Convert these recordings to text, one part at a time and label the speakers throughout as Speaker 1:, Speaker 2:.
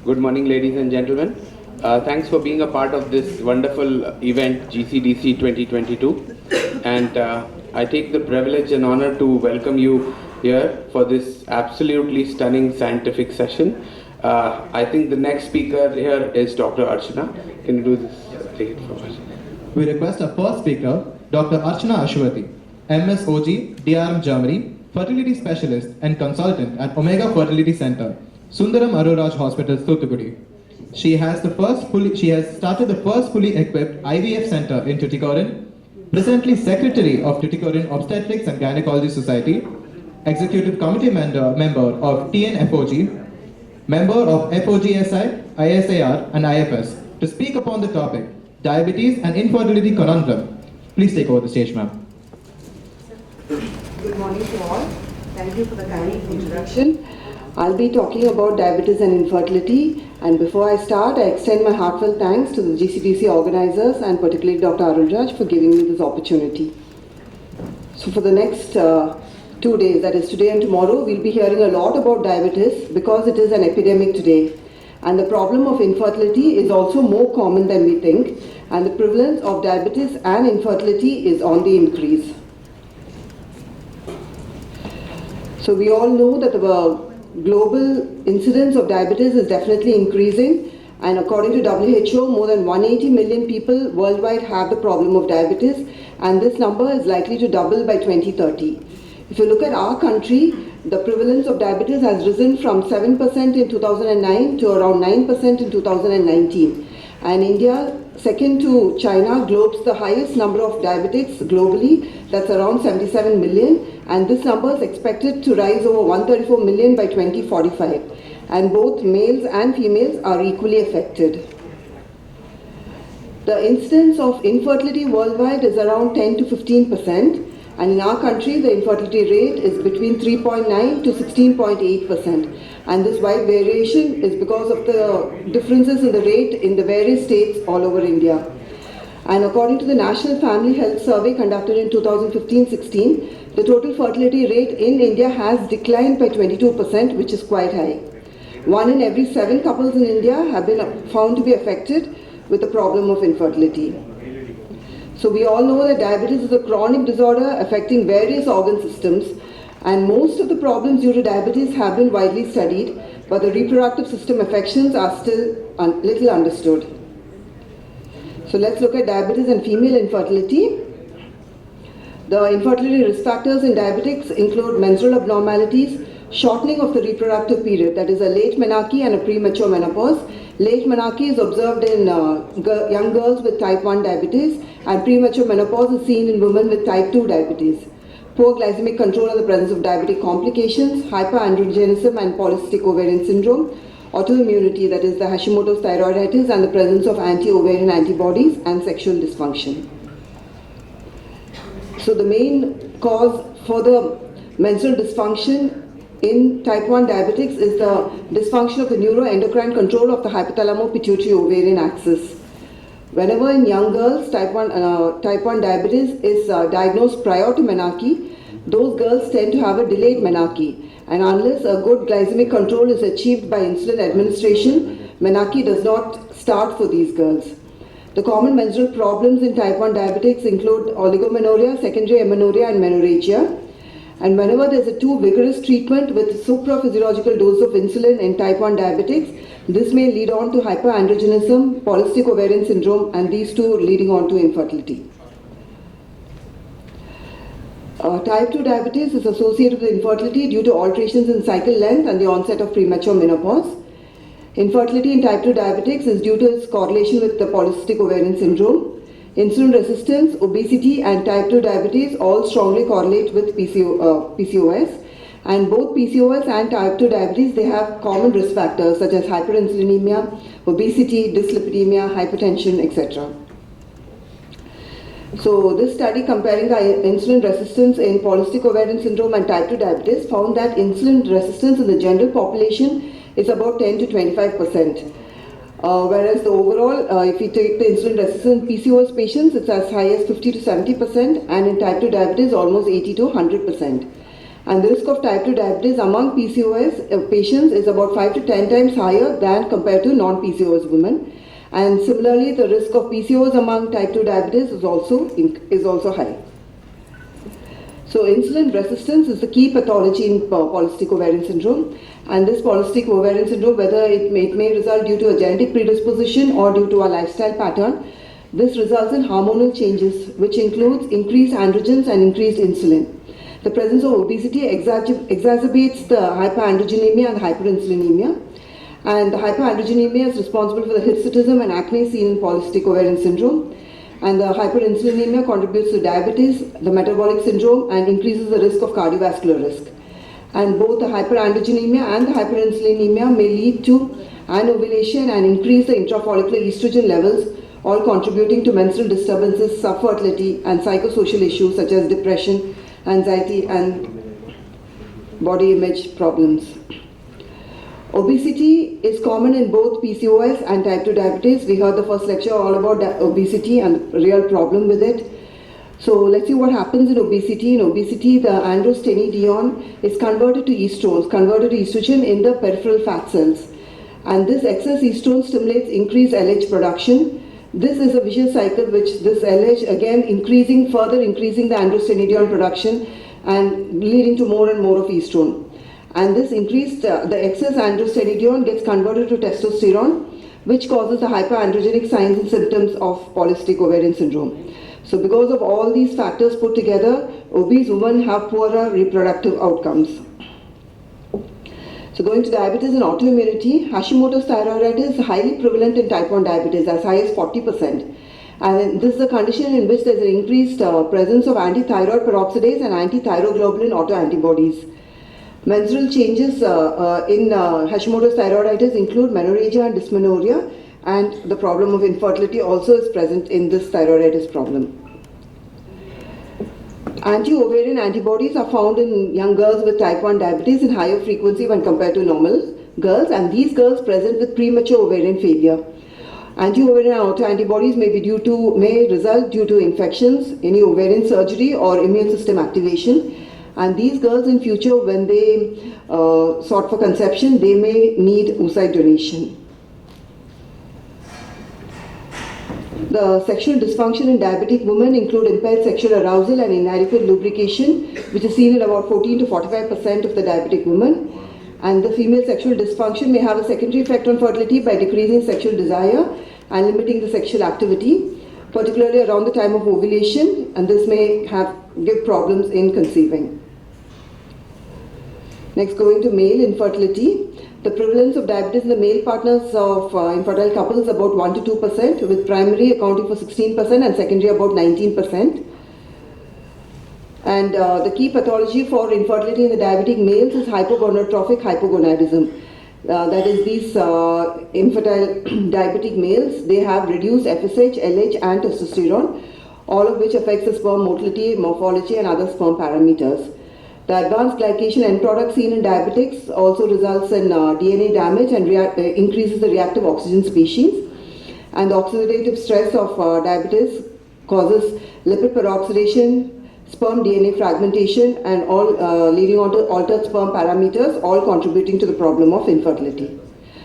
Speaker 1: Good morning, ladies and gentlemen. Thanks for being a part of this wonderful event, GCDC 2022. And I take the privilege and honor to welcome you here for this absolutely stunning scientific session. I think the next speaker here is Dr. Archana. Can you do this? Take it forward.
Speaker 2: We request our first speaker, Dr. Archana Ashwathi, MSOG, DRM Germany, fertility specialist and consultant at Omega Fertility Center, Sundaram Aroraj Hospital, Thuthukudi. She has started the first fully equipped IVF center in Tuticorin, presently Secretary of Tuticorin Obstetrics and Gynecology Society, Executive Committee member of TNFOG, member of FOGSI, ISAR and IFS, to speak upon the topic, Diabetes and Infertility Conundrum. Please take over the stage, ma'am.
Speaker 3: Good morning to all. Thank you for the kind introduction. I'll be talking about diabetes and infertility, and before I start, I extend my heartfelt thanks to the GCDC organizers and particularly Dr. Arulraj for giving me this opportunity. So for the next 2 days, that is today and tomorrow, we'll be hearing a lot about diabetes because it is an epidemic today. And the problem of infertility is also more common than we think, and the prevalence of diabetes and infertility is on the increase. So we all know that the global incidence of diabetes is definitely increasing, and according to WHO, more than 180 million people worldwide have the problem of diabetes, and this number is likely to double by 2030. If you look at our country, the prevalence of diabetes has risen from 7% in 2009 to around 9% in 2019. And India, second to China, globes the highest number of diabetics globally, that's around 77 million, and this number is expected to rise over 134 million by 2045. And both males and females are equally affected. The incidence of infertility worldwide is around 10 to 15%. And in our country, the infertility rate is between 3.9 to 16.8%. And this wide variation is because of the differences in the rate in the various states all over India. And according to the National Family Health Survey conducted in 2015-16, the total fertility rate in India has declined by 22%, which is quite high. 1 in every 7 couples in India have been found to be affected with the problem of infertility. So we all know that diabetes is a chronic disorder affecting various organ systems, and most of the problems due to diabetes have been widely studied, but the reproductive system affections are still little understood. So let's look at diabetes and female infertility. The infertility risk factors in diabetics include menstrual abnormalities, shortening of the reproductive period, that is a late menarche and a premature menopause. Late menarche is observed in young girls with type 1 diabetes, and premature menopause is seen in women with type 2 diabetes. Poor glycemic control and the presence of diabetic complications, hyperandrogenism and polycystic ovarian syndrome, autoimmunity, that is the Hashimoto's thyroiditis, and the presence of anti-ovarian antibodies, and sexual dysfunction. So the main cause for the menstrual dysfunction in type 1 diabetics is the dysfunction of the neuroendocrine control of the hypothalamo-pituitary-ovarian axis. Whenever in young girls type 1 diabetes is diagnosed prior to menarche, those girls tend to have a delayed menarche. And unless a good glycemic control is achieved by insulin administration, menarche does not start for these girls. The common menstrual problems in type 1 diabetics include oligomenorrhea, secondary amenorrhea, and menorrhagia. And whenever there is a too vigorous treatment with supraphysiological dose of insulin in type 1 diabetics, this may lead on to hyperandrogenism, polycystic ovarian syndrome, and these two leading on to infertility. Type 2 diabetes is associated with infertility due to alterations in cycle length and the onset of premature menopause. Infertility in type 2 diabetics is due to its correlation with the polycystic ovarian syndrome. Insulin resistance, obesity, and type 2 diabetes all strongly correlate with PCOS. And both PCOS and type 2 diabetes, they have common risk factors such as hyperinsulinemia, obesity, dyslipidemia, hypertension, etc. So this study comparing the insulin resistance in polycystic ovarian syndrome and type 2 diabetes found that insulin resistance in the general population is about 10 to 25%. Whereas the overall, if we take the insulin resistant PCOS patients, it's as high as 50 to 70%, and in type 2 diabetes, almost 80 to 100%. And the risk of type 2 diabetes among PCOS patients is about 5 to 10 times higher than compared to non-PCOS women. And similarly, the risk of PCOS among type 2 diabetes is also high. So insulin resistance is the key pathology in polycystic ovarian syndrome. And this polycystic ovarian syndrome, whether it may result due to a genetic predisposition or due to a lifestyle pattern, this results in hormonal changes, which includes increased androgens and increased insulin. The presence of obesity exacerbates the hyperandrogenemia and hyperinsulinemia. And the hyperandrogenemia is responsible for the hirsutism and acne seen in polycystic ovarian syndrome. And the hyperinsulinemia contributes to diabetes, the metabolic syndrome, and increases the risk of cardiovascular risk. And both the hyperandrogenemia and the hyperinsulinemia may lead to anovulation and increase the intrafollicular estrogen levels, all contributing to menstrual disturbances, subfertility, and psychosocial issues such as depression, anxiety, and body image problems. Obesity is common in both PCOS and type 2 diabetes. We heard the first lecture all about obesity and the real problem with it. So let's see what happens in obesity. In obesity, the androstenedione is converted to estrogen in the peripheral fat cells. And this excess estrone stimulates increased LH production. This is a vicious cycle which this LH again further increasing the androstenedione production and leading to more and more of estrone. And this increased, the excess androstenedione gets converted to testosterone, which causes the hyperandrogenic signs and symptoms of polycystic ovarian syndrome. So because of all these factors put together, obese women have poorer reproductive outcomes. So going to diabetes and autoimmunity, Hashimoto's thyroiditis is highly prevalent in type 1 diabetes, as high as 40%. And this is a condition in which there is an increased presence of antithyroid peroxidase and antithyroglobulin autoantibodies. Menstrual changes in Hashimoto's thyroiditis include menorrhagia and dysmenorrhea, and the problem of infertility also is present in this thyroiditis problem. Anti-ovarian antibodies are found in young girls with type 1 diabetes in higher frequency when compared to normal girls, and these girls present with premature ovarian failure. Anti-ovarian autoantibodies may result due to infections, any ovarian surgery, or immune system activation. And these girls in future, when they sought for conception, they may need oocyte donation. The sexual dysfunction in diabetic women include impaired sexual arousal and inadequate lubrication, which is seen in about 14 to 45% of the diabetic women. And the female sexual dysfunction may have a secondary effect on fertility by decreasing sexual desire and limiting the sexual activity, particularly around the time of ovulation, and this may give problems in conceiving. Next, going to male infertility. The prevalence of diabetes in the male partners of infertile couples is about 1 to 2%, with primary accounting for 16% and secondary about 19%. And the key pathology for infertility in the diabetic males is hypogonadotrophic hypogonadism. That is, these infertile diabetic males, they have reduced FSH, LH, and testosterone, all of which affects the sperm motility, morphology, and other sperm parameters. The advanced glycation end product seen in diabetics also results in DNA damage and increases the reactive oxygen species. And the oxidative stress of diabetes causes lipid peroxidation, sperm DNA fragmentation, and all leading on to altered sperm parameters, all contributing to the problem of infertility.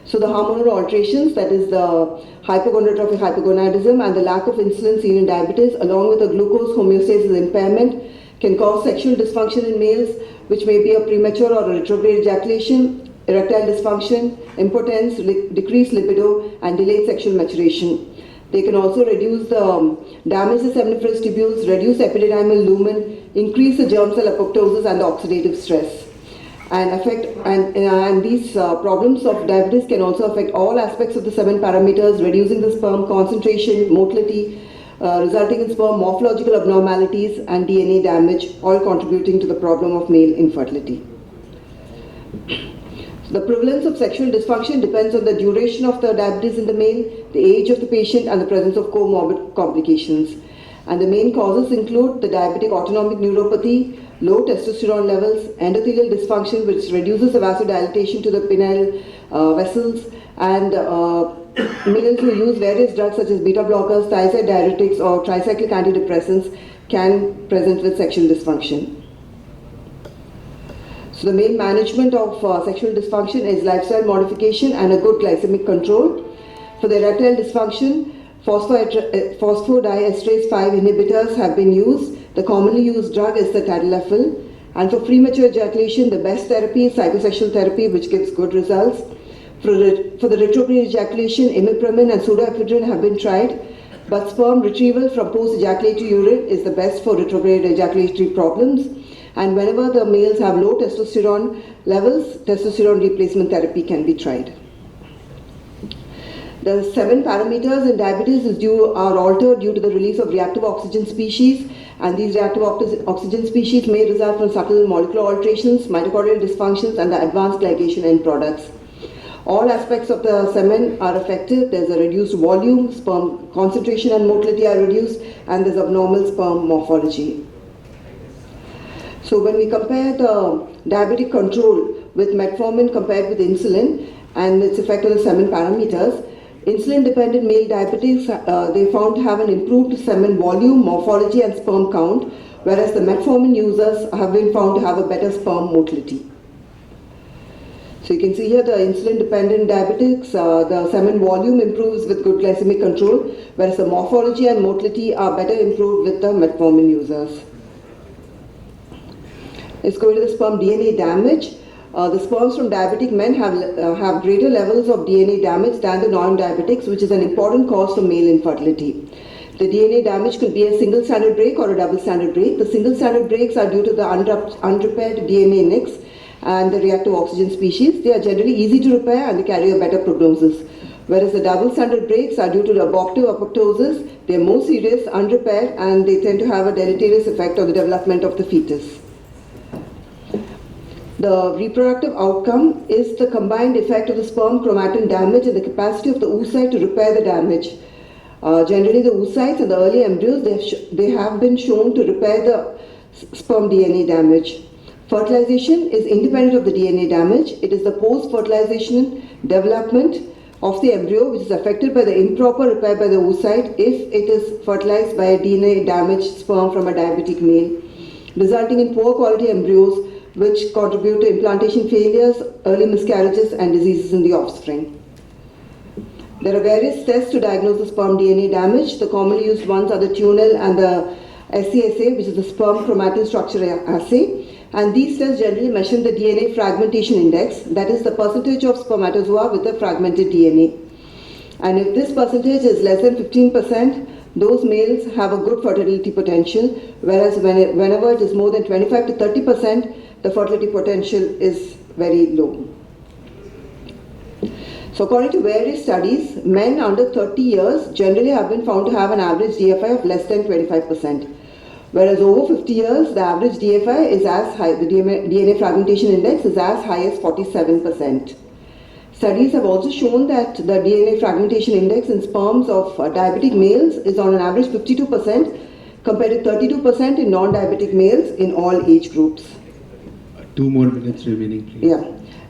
Speaker 3: So the hormonal alterations, that is the hypogonadotrophic hypogonadism and the lack of insulin seen in diabetes, along with the glucose homeostasis impairment, can cause sexual dysfunction in males, which may be a premature or a retrograde ejaculation, erectile dysfunction, impotence, decreased libido, and delayed sexual maturation. They can also reduce damage the seminiferous tubules, reduce epididymal lumen, increase the germ cell apoptosis and the oxidative stress. And these problems of diabetes can also affect all aspects of the 7 parameters, reducing the sperm concentration, motility, resulting in sperm morphological abnormalities and DNA damage, all contributing to the problem of male infertility. The prevalence of sexual dysfunction depends on the duration of the diabetes in the male, the age of the patient, and the presence of comorbid complications. And the main causes include the diabetic autonomic neuropathy, low testosterone levels, endothelial dysfunction, which reduces the vasodilatation to the penile vessels, and males who use various drugs such as beta blockers, thiazide diuretics, or tricyclic antidepressants can present with sexual dysfunction. So the main management of sexual dysfunction is lifestyle modification and a good glycemic control. For the erectile dysfunction, phosphodiesterase 5 inhibitors have been used. The commonly used drug is the tadalafil. And for premature ejaculation, the best therapy is psychosexual therapy, which gives good results. For the retrograde ejaculation, imipramine and pseudoephedrine have been tried, but sperm retrieval from post-ejaculatory urine is the best for retrograde ejaculatory problems. And whenever the males have low testosterone levels, testosterone replacement therapy can be tried. The 7 parameters in diabetes are altered due to the release of reactive oxygen species, and these reactive oxygen species may result from subtle molecular alterations, mitochondrial dysfunctions, and the advanced glycation end products. All aspects of the semen are affected. There's a reduced volume, sperm concentration and motility are reduced, and there's abnormal sperm morphology. So when we compare the diabetic control with metformin compared with insulin and its effect on the semen parameters, insulin-dependent male diabetics, they found to have an improved semen volume, morphology and sperm count, whereas the metformin users have been found to have a better sperm motility. So you can see here the insulin-dependent diabetics, the semen volume improves with good glycemic control, whereas the morphology and motility are better improved with the metformin users. Let's go to the sperm DNA damage. The sperms from diabetic men have greater levels of DNA damage than the non-diabetics, which is an important cause for male infertility. The DNA damage could be a single stranded break or a double stranded break. The single stranded breaks are due to the unrepaired DNA nicks and the reactive oxygen species. They are generally easy to repair and they carry a better prognosis. Whereas the double stranded breaks are due to the abortive apoptosis. They are more serious, unrepaired, and they tend to have a deleterious effect on the development of the fetus. The reproductive outcome is the combined effect of the sperm chromatin damage and the capacity of the oocyte to repair the damage. Generally, the oocytes and the early embryos, they have been shown to repair the sperm DNA damage. Fertilization is independent of the DNA damage. It is the post-fertilization development of the embryo which is affected by the improper repair by the oocyte if it is fertilized by a DNA damaged sperm from a diabetic male, resulting in poor quality embryos which contribute to implantation failures, early miscarriages and diseases in the offspring. There are various tests to diagnose the sperm DNA damage. The commonly used ones are the Tunnel and the SCSA, which is the sperm chromatin structure assay. And these tests generally measure the DNA fragmentation index, that is the percentage of spermatozoa with a fragmented DNA. And if this percentage is less than 15%, those males have a good fertility potential, whereas whenever it is more than 25 to 30%, the fertility potential is very low. So according to various studies, men under 30 years generally have been found to have an average DFI of less than 25%. Whereas over 50 years, the average DFI is as high, the DNA fragmentation index is as high as 47%. Studies have also shown that the DNA fragmentation index in sperms of diabetic males is on an average 52% compared to 32% in non-diabetic males in all age groups.
Speaker 1: 2 more minutes remaining, please.
Speaker 3: Yeah.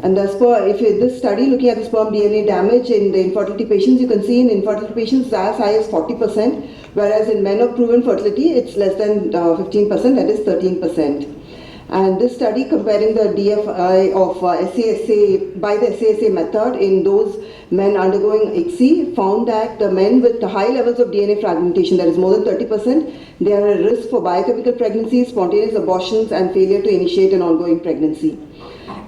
Speaker 3: And this study looking at the sperm DNA damage in the infertility patients, you can see in infertility patients it's as high as 40%, whereas in men of proven fertility it's less than 15%, that is 13%. And this study comparing the DFI of SCSA by the SCSA method in those men undergoing ICSI found that the men with the high levels of DNA fragmentation, that is more than 30%, they are at risk for biochemical pregnancies, spontaneous abortions and failure to initiate an ongoing pregnancy.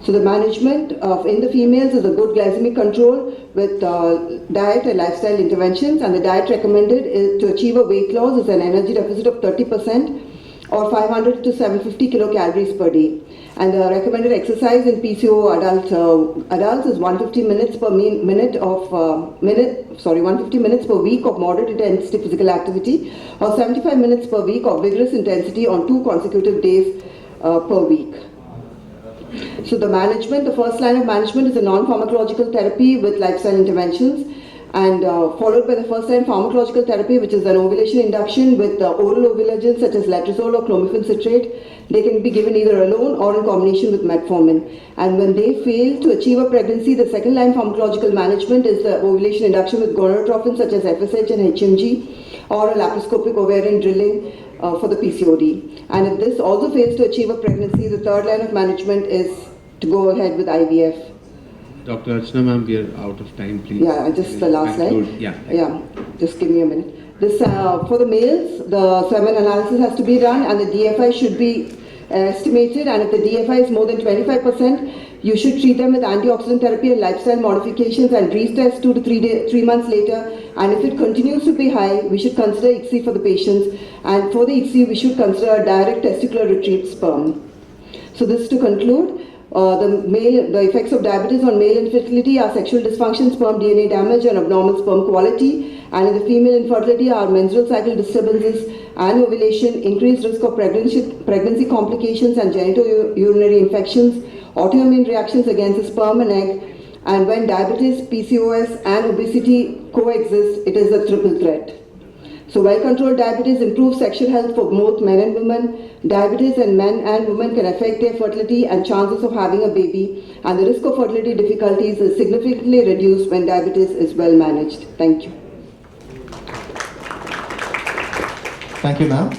Speaker 3: So the management in the females is a good glycemic control with diet and lifestyle interventions, and the diet recommended is to achieve a weight loss is an energy deficit of 30% or 500 to 750 kilocalories per day. And the recommended exercise in PCO adults is 150 minutes per 150 minutes per week of moderate intensity physical activity or 75 minutes per week of vigorous intensity on 2 consecutive days per week. So the first line of management is a non-pharmacological therapy with lifestyle interventions, and followed by the first line pharmacological therapy, which is an ovulation induction with oral ovulagents such as letrozole or clomiphene citrate. They can be given either alone or in combination with metformin. And when they fail to achieve a pregnancy, the second line pharmacological management is the ovulation induction with gonadotropins such as FSH and HMG, or a laparoscopic ovarian drilling for the PCOD. And if this also fails to achieve a pregnancy, the third line of management is to go ahead with IVF.
Speaker 1: Dr. Archana ma'am, we are out of time, please.
Speaker 3: Yeah, just the last slide.
Speaker 1: Conclude. Yeah.
Speaker 3: Just give me a minute. This for the males, the semen analysis has to be done, and the DFI should be estimated. And if the DFI is more than 25%, you should treat them with antioxidant therapy and lifestyle modifications, and retest 2 to 3 months later. And if it continues to be high, we should consider ICSI for the patients. And for the ICSI, we should consider a direct testicular retrieved sperm. So this to conclude. The effects of diabetes on male infertility are sexual dysfunction, sperm DNA damage, and abnormal sperm quality. And in the female infertility are menstrual cycle disturbances and ovulation, increased risk of pregnancy complications and genitourinary infections, autoimmune reactions against the sperm and egg. And when diabetes, PCOS, and obesity coexist, it is a triple threat. So well-controlled diabetes improves sexual health for both men and women. Diabetes in men and women can affect their fertility and chances of having a baby. And the risk of fertility difficulties is significantly reduced when diabetes is well managed. Thank you.
Speaker 2: Thank you, ma'am.